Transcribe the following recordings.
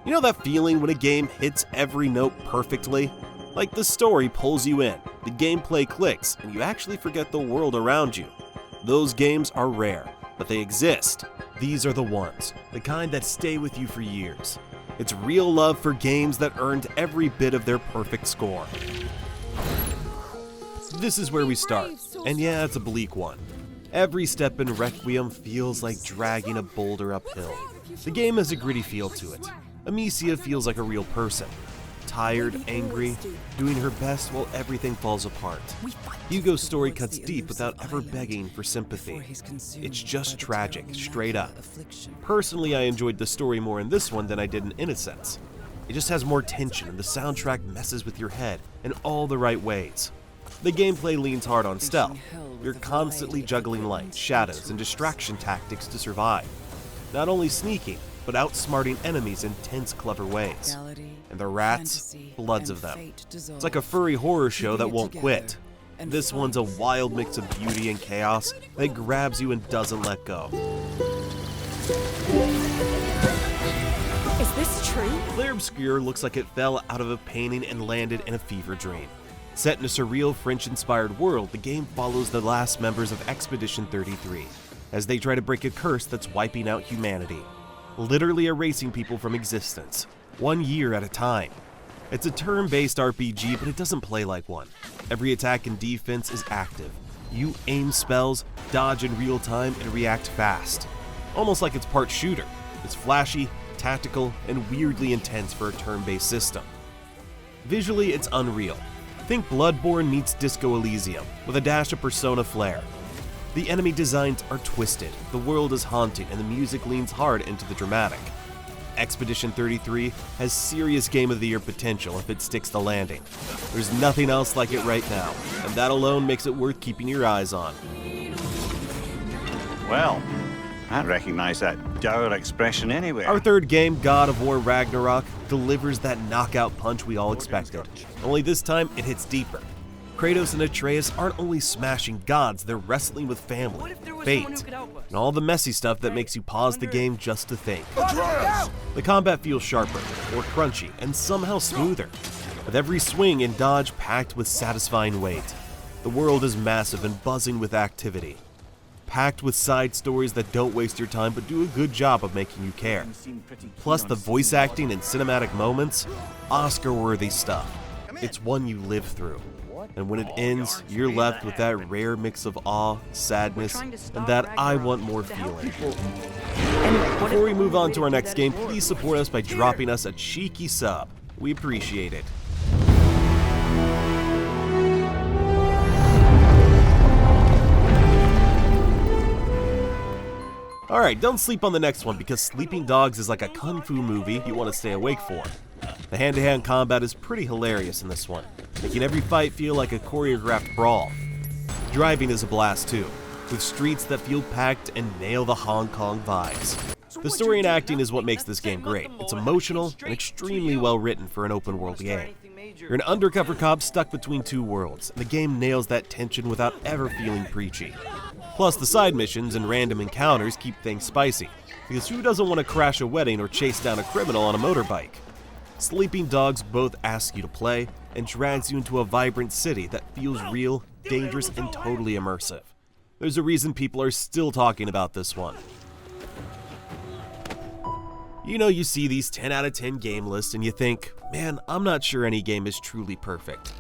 You know that feeling when a game hits every note perfectly? Like the story pulls you in, the gameplay clicks, and you actually forget the world around you. Those games are rare, but they exist. These are the ones, the kind that stay with you for years. It's real love for games that earned every bit of their perfect score. This is where we start, and yeah, it's a bleak one. Every step in Requiem feels like dragging a boulder uphill. The game has a gritty feel to it. Amicia feels like a real person. Tired, angry, doing her best while everything falls apart. Hugo's story cuts deep without ever begging for sympathy. It's just tragic, straight up. Personally, I enjoyed the story more in this one than I did in Innocence. It just has more tension and the soundtrack messes with your head in all the right ways. The gameplay leans hard on stealth. You're constantly juggling light, shadows, and distraction tactics to survive. Not only sneaking, but outsmarting enemies in tense, clever ways. And the rats, bloods of them. It's like a furry horror show that won't quit. This one's a wild mix of beauty and chaos that grabs you and doesn't let go. Is this true? Clair Obscur looks like it fell out of a painting and landed in a fever dream. Set in a surreal French-inspired world, the game follows the last members of Expedition 33 as they try to break a curse that's wiping out humanity, literally erasing people from existence, 1 year at a time. It's a turn-based RPG, but it doesn't play like one. Every attack and defense is active. You aim spells, dodge in real time, and react fast. Almost like it's part shooter. It's flashy, tactical, and weirdly intense for a turn-based system. Visually, it's unreal. Think Bloodborne meets Disco Elysium, with a dash of Persona flair. The enemy designs are twisted, the world is haunting, and the music leans hard into the dramatic. Expedition 33 has serious Game of the Year potential if it sticks the landing. There's nothing else like it right now, and that alone makes it worth keeping your eyes on. Well, I recognize that dour expression anywhere. Our third game, God of War Ragnarok, delivers that knockout punch we all expected. Only this time, it hits deeper. Kratos and Atreus aren't only smashing gods, they're wrestling with family, fate, and all the messy stuff that makes you pause the game just to think. The combat feels sharper, more crunchy, and somehow smoother, with every swing and dodge packed with satisfying weight. The world is massive and buzzing with activity, packed with side stories that don't waste your time but do a good job of making you care. Plus the voice acting and cinematic moments, Oscar-worthy stuff. It's one you live through. And when it ends, you're left with that rare mix of awe, sadness, and that I want more feeling. Before we move on to our next game, please support us by dropping us a cheeky sub. We appreciate it. Alright, don't sleep on the next one because Sleeping Dogs is like a kung fu movie you want to stay awake for. The hand-to-hand combat is pretty hilarious in this one, making every fight feel like a choreographed brawl. Driving is a blast too, with streets that feel packed and nail the Hong Kong vibes. The story and acting is what makes this game great. It's emotional and extremely well written for an open world game. You're an undercover cop stuck between two worlds, and the game nails that tension without ever feeling preachy. Plus, the side missions and random encounters keep things spicy, because who doesn't want to crash a wedding or chase down a criminal on a motorbike? Sleeping Dogs both asks you to play and drags you into a vibrant city that feels real, dangerous, and totally immersive. There's a reason people are still talking about this one. You know, you see these 10 out of 10 game lists and you think, man, I'm not sure any game is truly perfect.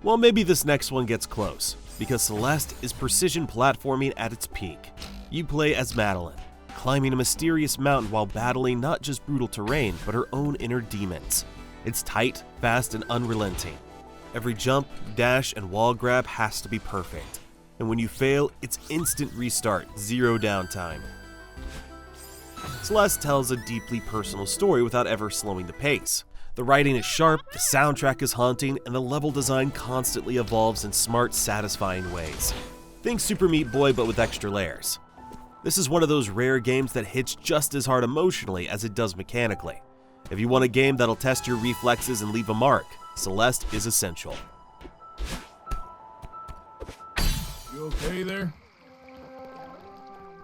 Well, maybe this next one gets close, because Celeste is precision platforming at its peak. You play as Madeline, climbing a mysterious mountain while battling not just brutal terrain, but her own inner demons. It's tight, fast, and unrelenting. Every jump, dash, and wall grab has to be perfect. And when you fail, it's instant restart, zero downtime. Celeste tells a deeply personal story without ever slowing the pace. The writing is sharp, the soundtrack is haunting, and the level design constantly evolves in smart, satisfying ways. Think Super Meat Boy but with extra layers. This is one of those rare games that hits just as hard emotionally as it does mechanically. If you want a game that'll test your reflexes and leave a mark, Celeste is essential. You okay there?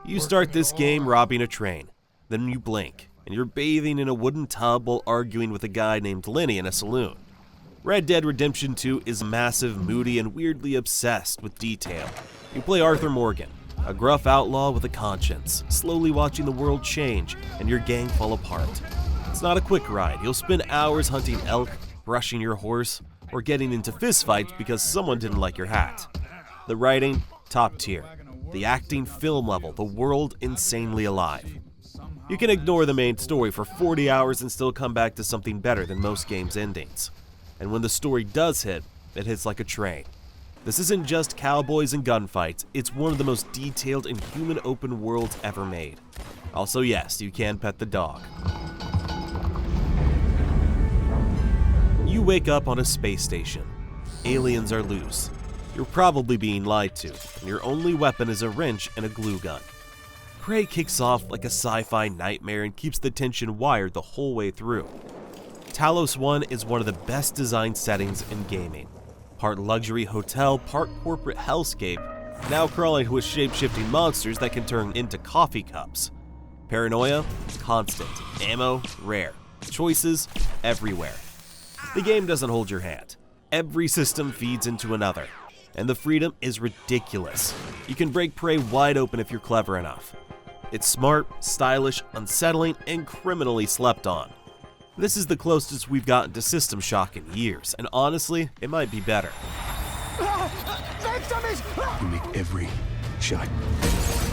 You start this game robbing a train. Then you blink, and you're bathing in a wooden tub while arguing with a guy named Lenny in a saloon. Red Dead Redemption 2 is massive, moody, and weirdly obsessed with detail. You play Arthur Morgan, a gruff outlaw with a conscience, slowly watching the world change and your gang fall apart. It's not a quick ride. You'll spend hours hunting elk, brushing your horse, or getting into fistfights because someone didn't like your hat. The writing, top tier. The acting, film level. The world, insanely alive. You can ignore the main story for 40 hours and still come back to something better than most games' endings. And when the story does hit, it hits like a train. This isn't just cowboys and gunfights, it's one of the most detailed and human open worlds ever made. Also, yes, you can pet the dog. You wake up on a space station. Aliens are loose. You're probably being lied to, and your only weapon is a wrench and a glue gun. Prey kicks off like a sci-fi nightmare and keeps the tension wired the whole way through. Talos 1 is one of the best designed settings in gaming. Part luxury hotel, part corporate hellscape, now crawling with shape-shifting monsters that can turn into coffee cups. Paranoia, constant. Ammo, rare. Choices, everywhere. The game doesn't hold your hand. Every system feeds into another, and the freedom is ridiculous. You can break Prey wide open if you're clever enough. It's smart, stylish, unsettling, and criminally slept on. This is the closest we've gotten to System Shock in years, and honestly, it might be better. You make every shot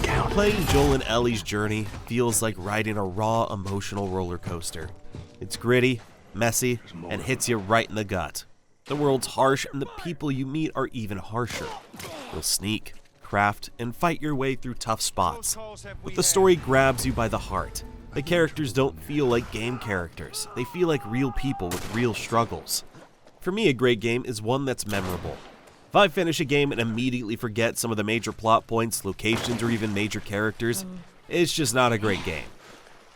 count. Playing Joel and Ellie's journey feels like riding a raw, emotional roller coaster. It's gritty, messy, and hits you right in the gut. The world's harsh, and the people you meet are even harsher. You'll sneak, craft, and fight your way through tough spots. But the story grabs you by the heart. The characters don't feel like game characters. They feel like real people with real struggles. For me, a great game is one that's memorable. If I finish a game and immediately forget some of the major plot points, locations, or even major characters, it's just not a great game.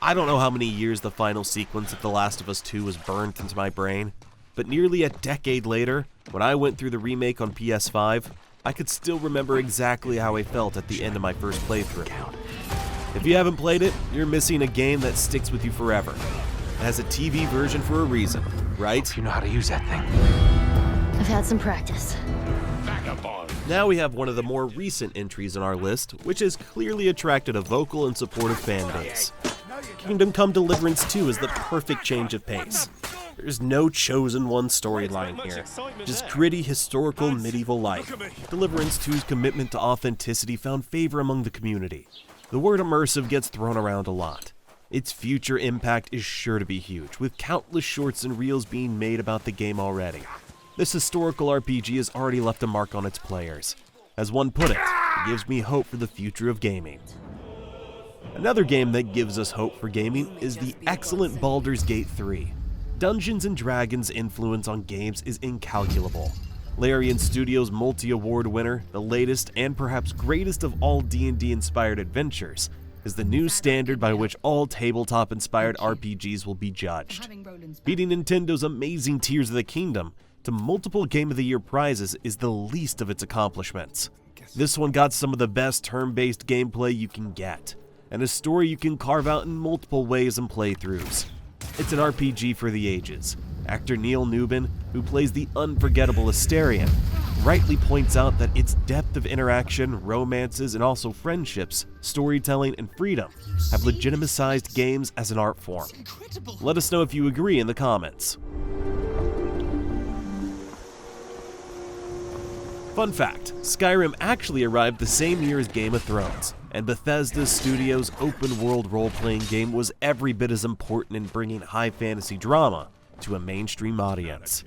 I don't know how many years the final sequence of The Last of Us 2 was burnt into my brain, but nearly a decade later, when I went through the remake on PS5, I could still remember exactly how I felt at the end of my first playthrough. If you haven't played it, you're missing a game that sticks with you forever. It has a TV version for a reason, right? You know how to use that thing. I've had some practice. Now we have one of the more recent entries on our list, which has clearly attracted a vocal and supportive fan base. Kingdom Come Deliverance 2 is the perfect change of pace. There's no chosen one storyline here, just gritty historical medieval life. Deliverance 2's commitment to authenticity found favor among the community. The word immersive gets thrown around a lot. Its future impact is sure to be huge, with countless shorts and reels being made about the game already. This historical RPG has already left a mark on its players. As one put it gives me hope for the future of gaming. Another game that gives us hope for gaming is the excellent Baldur's Gate 3. Dungeons & Dragons' influence on games is incalculable. Larian Studios' multi-award winner, the latest and perhaps greatest of all D&D-inspired adventures, is the new standard by which all tabletop-inspired RPGs will be judged. Beating Nintendo's amazing Tears of the Kingdom to multiple Game of the Year prizes is the least of its accomplishments. This one got some of the best turn-based gameplay you can get, and a story you can carve out in multiple ways and playthroughs. It's an RPG for the ages. Actor Neil Newbin, who plays the unforgettable Asterion, rightly points out that its depth of interaction, romances, and also friendships, storytelling, and freedom have legitimized games as an art form. Let us know if you agree in the comments. Fun fact, Skyrim actually arrived the same year as Game of Thrones, and Bethesda Studios' open-world role-playing game was every bit as important in bringing high fantasy drama to a mainstream audience.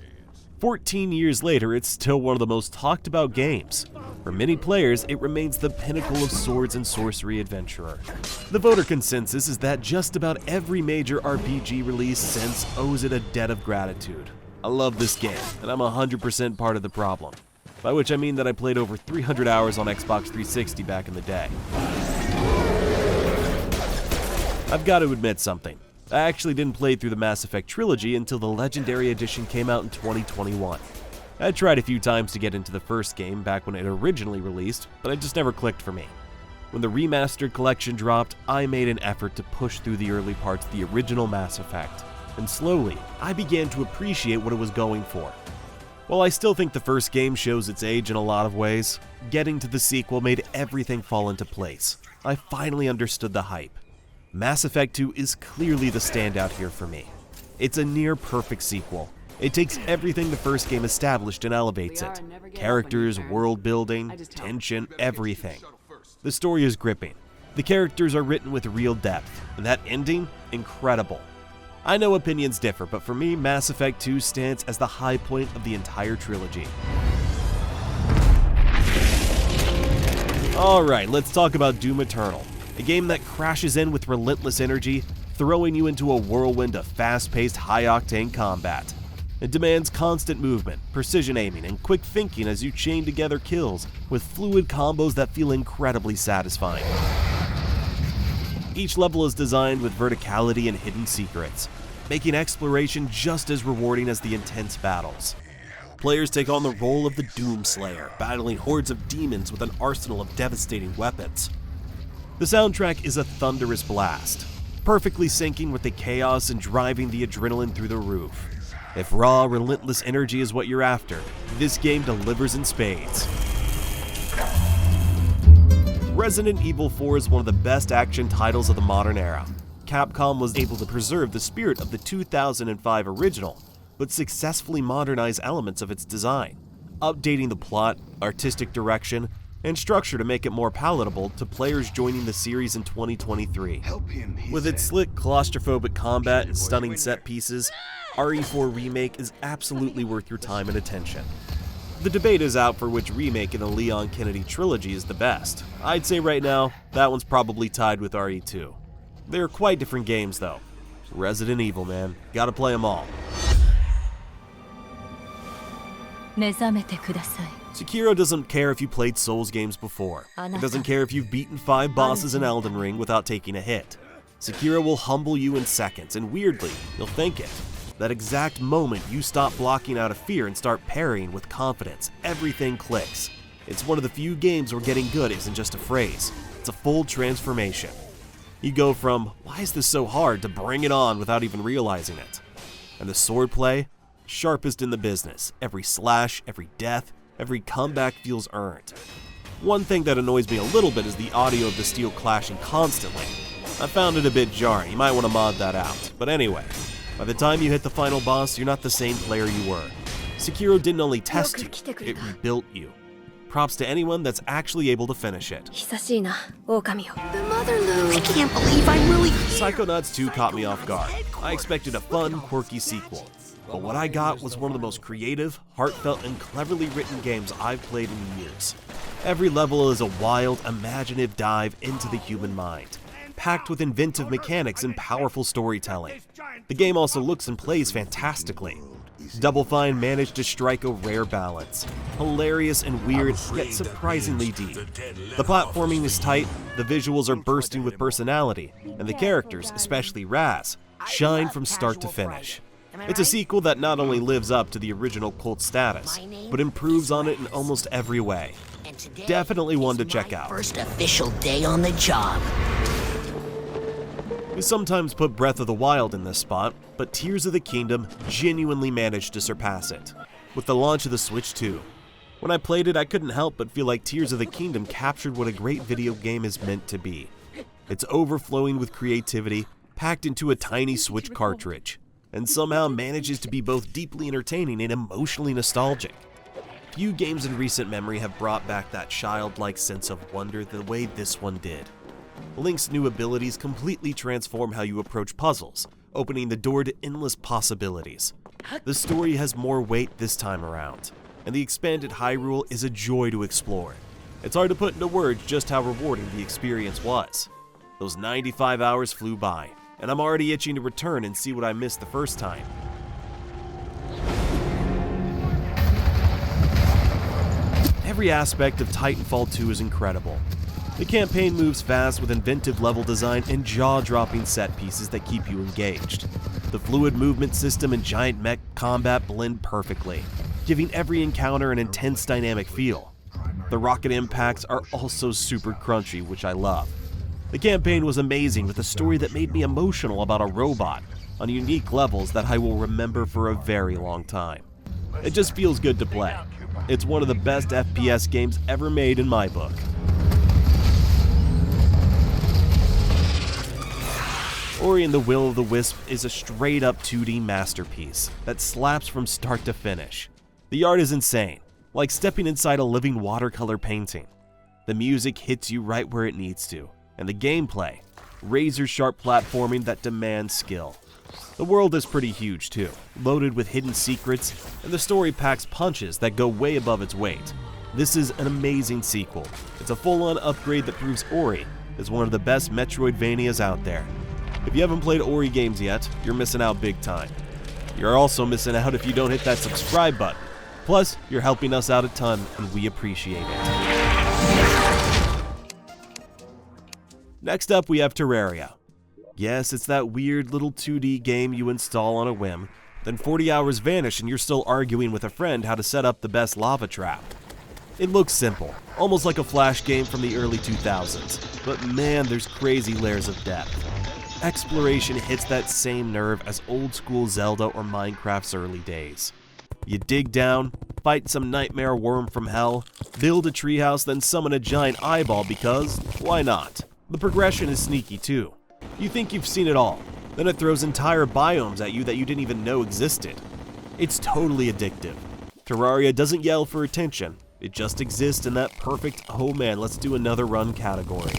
14 years later, it's still one of the most talked about games. For many players, it remains the pinnacle of swords and sorcery adventurer. The voter consensus is that just about every major RPG release since owes it a debt of gratitude. I love this game, and I'm 100% part of the problem. By which I mean that I played over 300 hours on Xbox 360 back in the day. I've got to admit something. I actually didn't play through the Mass Effect trilogy until the Legendary Edition came out in 2021. I tried a few times to get into the first game back when it originally released, but it just never clicked for me. When the remastered collection dropped, I made an effort to push through the early parts of the original Mass Effect, and slowly, I began to appreciate what it was going for. While I still think the first game shows its age in a lot of ways, getting to the sequel made everything fall into place. I finally understood the hype. Mass Effect 2 is clearly the standout here for me. It's a near-perfect sequel. It takes everything the first game established and elevates it. Characters, world building, tension, everything. The story is gripping. The characters are written with real depth, and that ending, incredible. I know opinions differ, but for me, Mass Effect 2 stands as the high point of the entire trilogy. Alright, let's talk about Doom Eternal, a game that crashes in with relentless energy, throwing you into a whirlwind of fast-paced, high-octane combat. It demands constant movement, precision aiming, and quick thinking as you chain together kills with fluid combos that feel incredibly satisfying. Each level is designed with verticality and hidden secrets, making exploration just as rewarding as the intense battles. Players take on the role of the Doomslayer, battling hordes of demons with an arsenal of devastating weapons. The soundtrack is a thunderous blast, perfectly syncing with the chaos and driving the adrenaline through the roof. If raw, relentless energy is what you're after, this game delivers in spades. Resident Evil 4 is one of the best action titles of the modern era. Capcom was able to preserve the spirit of the 2005 original, but successfully modernize elements of its design, updating the plot, artistic direction, and structure to make it more palatable to players joining the series in 2023. With its slick, claustrophobic combat and stunning set pieces, RE4 Remake is absolutely worth your time and attention. The debate is out for which remake in the Leon Kennedy trilogy is the best. I'd say right now, that one's probably tied with RE2. They're quite different games though. Resident Evil, man. Gotta play them all. Sekiro doesn't care if you played Souls games before. It doesn't care if you've beaten 5 bosses in Elden Ring without taking a hit. Sekiro will humble you in seconds, and weirdly, you'll thank it. That exact moment you stop blocking out of fear and start parrying with confidence, everything clicks. It's one of the few games where getting good isn't just a phrase, it's a full transformation. You go from, why is this so hard, to bring it on without even realizing it. And the swordplay? Sharpest in the business. Every slash, every death, every comeback feels earned. One thing that annoys me a little bit is the audio of the steel clashing constantly. I found it a bit jarring, you might want to mod that out. But anyway, by the time you hit the final boss, you're not the same player you were. Sekiro didn't only test you, it rebuilt you. Props to anyone that's actually able to finish it. The Motherlode. I can't believe I'm really here. Psychonauts 2 caught me off guard. I expected a fun, quirky sequel. But what I got was one of the most creative, heartfelt, and cleverly written games I've played in years. Every level is a wild, imaginative dive into the human mind, packed with inventive mechanics and powerful storytelling. The game also looks and plays fantastically. Double Fine managed to strike a rare balance. Hilarious and weird, yet surprisingly deep. The platforming is tight, the visuals are bursting with personality, and the characters, especially Raz, shine from start to finish. It's a sequel that not only lives up to the original cult status, but improves on it in almost every way. Definitely one to check out. First official day on the job. We sometimes put Breath of the Wild in this spot, but Tears of the Kingdom genuinely managed to surpass it, with the launch of the Switch 2. When I played it, I couldn't help but feel like Tears of the Kingdom captured what a great video game is meant to be. It's overflowing with creativity, packed into a tiny Switch cartridge, and somehow manages to be both deeply entertaining and emotionally nostalgic. Few games in recent memory have brought back that childlike sense of wonder the way this one did. Link's new abilities completely transform how you approach puzzles, opening the door to endless possibilities. The story has more weight this time around, and the expanded Hyrule is a joy to explore. It's hard to put into words just how rewarding the experience was. Those 95 hours flew by, and I'm already itching to return and see what I missed the first time. Every aspect of Titanfall 2 is incredible. The campaign moves fast with inventive level design and jaw-dropping set pieces that keep you engaged. The fluid movement system and giant mech combat blend perfectly, giving every encounter an intense dynamic feel. The rocket impacts are also super crunchy, which I love. The campaign was amazing with a story that made me emotional about a robot on unique levels that I will remember for a very long time. It just feels good to play. It's one of the best FPS games ever made in my book. Ori and the Will of the Wisp is a straight-up 2D masterpiece that slaps from start to finish. The art is insane, like stepping inside a living watercolor painting. The music hits you right where it needs to, and the gameplay, razor-sharp platforming that demands skill. The world is pretty huge too, loaded with hidden secrets, and the story packs punches that go way above its weight. This is an amazing sequel. It's a full-on upgrade that proves Ori is one of the best Metroidvanias out there. If you haven't played Ori games yet, you're missing out big time. You're also missing out if you don't hit that subscribe button. Plus, you're helping us out a ton, and we appreciate it. Next up, we have Terraria. Yes, it's that weird little 2D game you install on a whim, then 40 hours vanish and you're still arguing with a friend how to set up the best lava trap. It looks simple, almost like a Flash game from the early 2000s, but man, there's crazy layers of depth. Exploration hits that same nerve as old-school Zelda or Minecraft's early days. You dig down, fight some nightmare worm from hell, build a treehouse, then summon a giant eyeball because, why not? The progression is sneaky too. You think you've seen it all, then it throws entire biomes at you that you didn't even know existed. It's totally addictive. Terraria doesn't yell for attention, it just exists in that perfect, oh man, let's do another run category.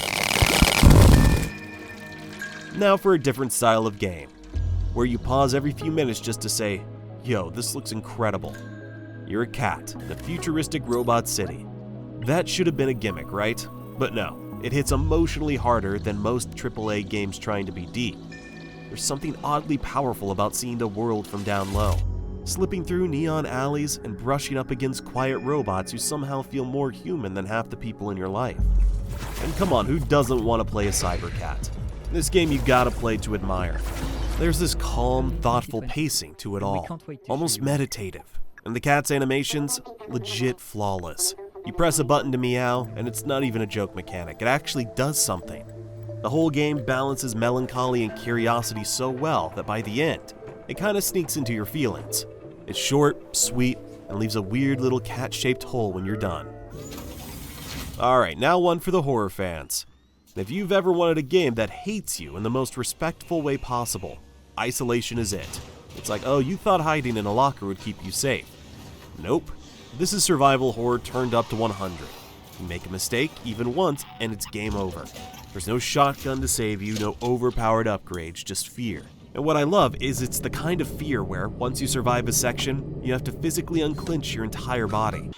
Now for a different style of game, where you pause every few minutes just to say, yo, this looks incredible. You're a cat in a futuristic robot city. That should have been a gimmick, right? But no, it hits emotionally harder than most AAA games trying to be deep. There's something oddly powerful about seeing the world from down low, slipping through neon alleys and brushing up against quiet robots who somehow feel more human than half the people in your life. And come on, who doesn't want to play a cybercat? This game you gotta play to admire. There's this calm, thoughtful pacing to it all, almost meditative. And the cat's animations, legit flawless. You press a button to meow, and it's not even a joke mechanic, it actually does something. The whole game balances melancholy and curiosity so well that by the end, it kinda sneaks into your feelings. It's short, sweet, and leaves a weird little cat-shaped hole when you're done. Alright, now one for the horror fans. If you've ever wanted a game that hates you in the most respectful way possible, Isolation is it. It's like, oh, you thought hiding in a locker would keep you safe. Nope. This is survival horror turned up to 100. You make a mistake even once and it's game over. There's no shotgun to save you, no overpowered upgrades, just fear. And what I love is it's the kind of fear where, once you survive a section, you have to physically unclench your entire body.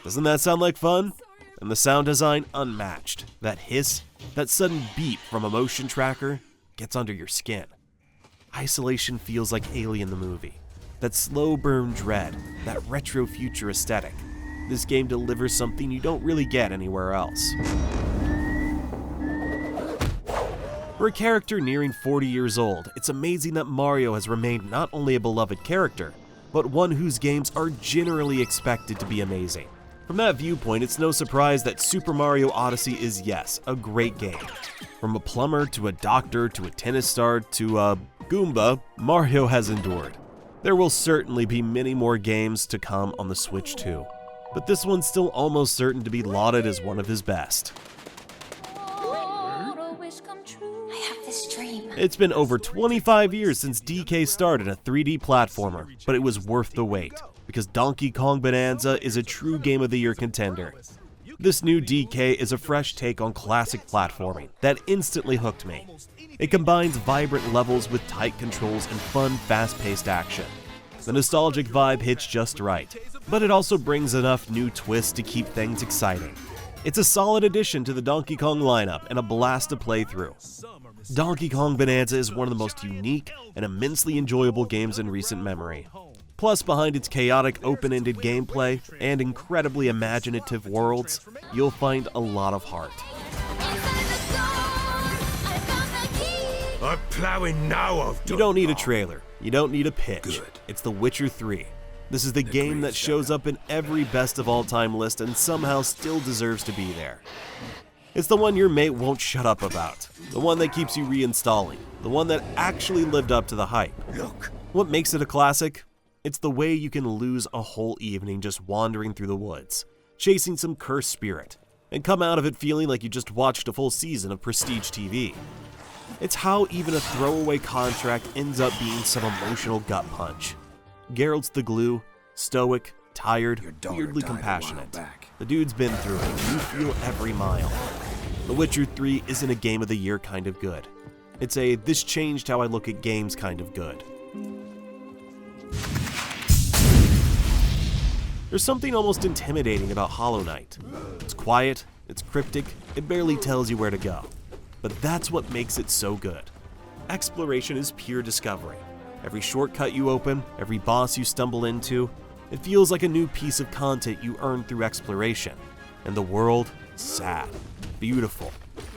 Doesn't that sound like fun? And the sound design, unmatched. That hiss, that sudden beep from a motion tracker, gets under your skin. Isolation feels like Alien the movie. That slow burn dread, that retro future aesthetic. This game delivers something you don't really get anywhere else. For a character nearing 40 years old, it's amazing that Mario has remained not only a beloved character, but one whose games are generally expected to be amazing. From that viewpoint, it's no surprise that Super Mario Odyssey is, yes, a great game. From a plumber to a doctor to a tennis star to a Goomba, Mario has endured. There will certainly be many more games to come on the Switch too, but this one's still almost certain to be lauded as one of his best. It's been over 25 years since DK started a 3D platformer, but it was worth the wait, because Donkey Kong Bananza is a true Game of the Year contender. This new DK is a fresh take on classic platforming that instantly hooked me. It combines vibrant levels with tight controls and fun, fast-paced action. The nostalgic vibe hits just right, but it also brings enough new twists to keep things exciting. It's a solid addition to the Donkey Kong lineup and a blast to play through. Donkey Kong Bananza is one of the most unique and immensely enjoyable games in recent memory. Plus, behind its chaotic, open-ended gameplay and incredibly imaginative worlds, you'll find a lot of heart. I'm plowing now. You don't need a trailer. You don't need a pitch. Good. It's The Witcher 3. This is the game that shows up in every best of all time list and somehow still deserves to be there. It's the one your mate won't shut up about, the one that keeps you reinstalling, the one that actually lived up to the hype. Look. What makes it a classic? It's the way you can lose a whole evening just wandering through the woods, chasing some cursed spirit, and come out of it feeling like you just watched a full season of prestige TV. It's how even a throwaway contract ends up being some emotional gut punch. Geralt's the glue, stoic, tired, weirdly compassionate. The dude's been through it, you feel every mile. The Witcher 3 isn't a game of the year kind of good. It's a this changed how I look at games kind of good. There's something almost intimidating about Hollow Knight. It's quiet, it's cryptic, it barely tells you where to go. But that's what makes it so good. Exploration is pure discovery. Every shortcut you open, every boss you stumble into, it feels like a new piece of content you earn through exploration. And the world, sad, beautiful,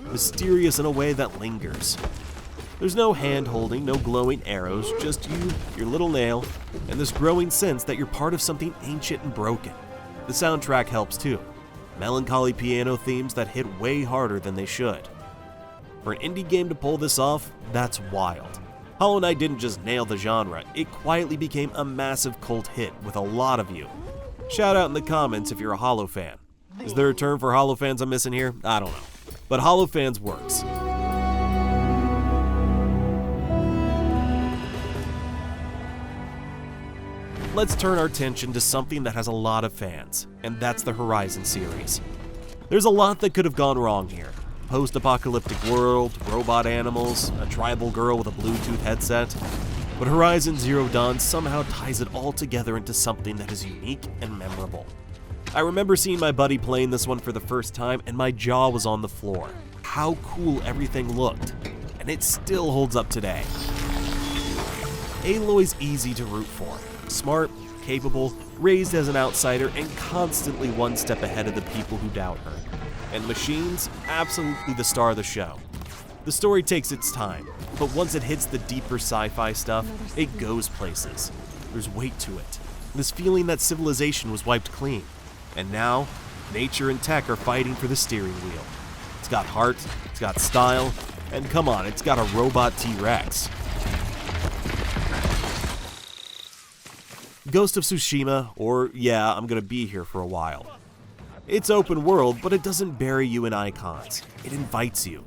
mysterious in a way that lingers. There's no hand-holding, no glowing arrows, just you, your little nail, and this growing sense that you're part of something ancient and broken. The soundtrack helps too. Melancholy piano themes that hit way harder than they should. For an indie game to pull this off, that's wild. Hollow Knight didn't just nail the genre, it quietly became a massive cult hit with a lot of you. Shout out in the comments if you're a Hollow fan. Is there a term for Hollow fans I'm missing here? I don't know. But Hollow fans works. Let's turn our attention to something that has a lot of fans, and that's the Horizon series. There's a lot that could have gone wrong here. Post-apocalyptic world, robot animals, a tribal girl with a Bluetooth headset. But Horizon Zero Dawn somehow ties it all together into something that is unique and memorable. I remember seeing my buddy playing this one for the first time and my jaw was on the floor. How cool everything looked, and it still holds up today. Aloy's easy to root for. Smart, capable, raised as an outsider, and constantly one step ahead of the people who doubt her. And Machine's absolutely the star of the show. The story takes its time, but once it hits the deeper sci-fi stuff, it goes places. There's weight to it. This feeling that civilization was wiped clean. And now, nature and tech are fighting for the steering wheel. It's got heart, it's got style, and come on, it's got a robot T-Rex. Ghost of Tsushima, or yeah, I'm gonna be here for a while. It's open world, but it doesn't bury you in icons. It invites you.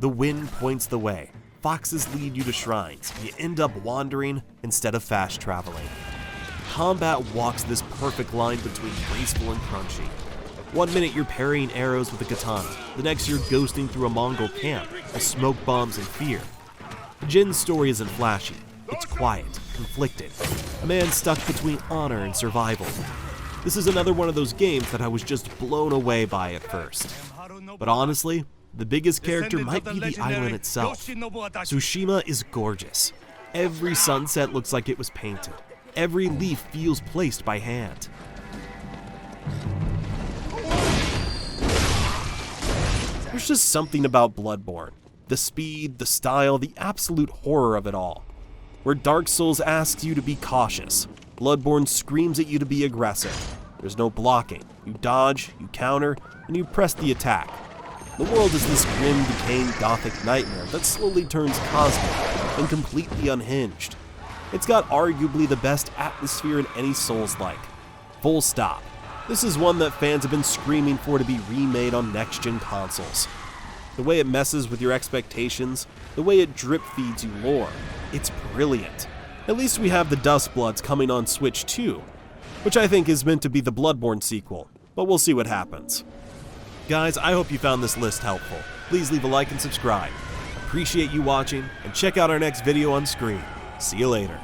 The wind points the way. Foxes lead you to shrines. You end up wandering instead of fast traveling. Combat walks this perfect line between graceful and crunchy. One minute you're parrying arrows with a katana. The next you're ghosting through a Mongol camp with smoke bombs and fear. Jin's story isn't flashy. It's quiet, conflicted. A man stuck between honor and survival. This is another one of those games that I was just blown away by at first. But honestly, the biggest character might be the island itself. Tsushima is gorgeous. Every sunset looks like it was painted. Every leaf feels placed by hand. There's just something about Bloodborne. The speed, the style, the absolute horror of it all. Where Dark Souls asks you to be cautious, Bloodborne screams at you to be aggressive. There's no blocking. You dodge, you counter, and you press the attack. The world is this grim, decaying gothic nightmare that slowly turns cosmic and completely unhinged. It's got arguably the best atmosphere in any Souls-like. Full stop. This is one that fans have been screaming for to be remade on next-gen consoles. The way it messes with your expectations, the way it drip-feeds you lore, it's brilliant. At least we have the Dustbloods coming on Switch 2, which I think is meant to be the Bloodborne sequel, but we'll see what happens. Guys, I hope you found this list helpful. Please leave a like and subscribe. Appreciate you watching, and check out our next video on screen. See you later.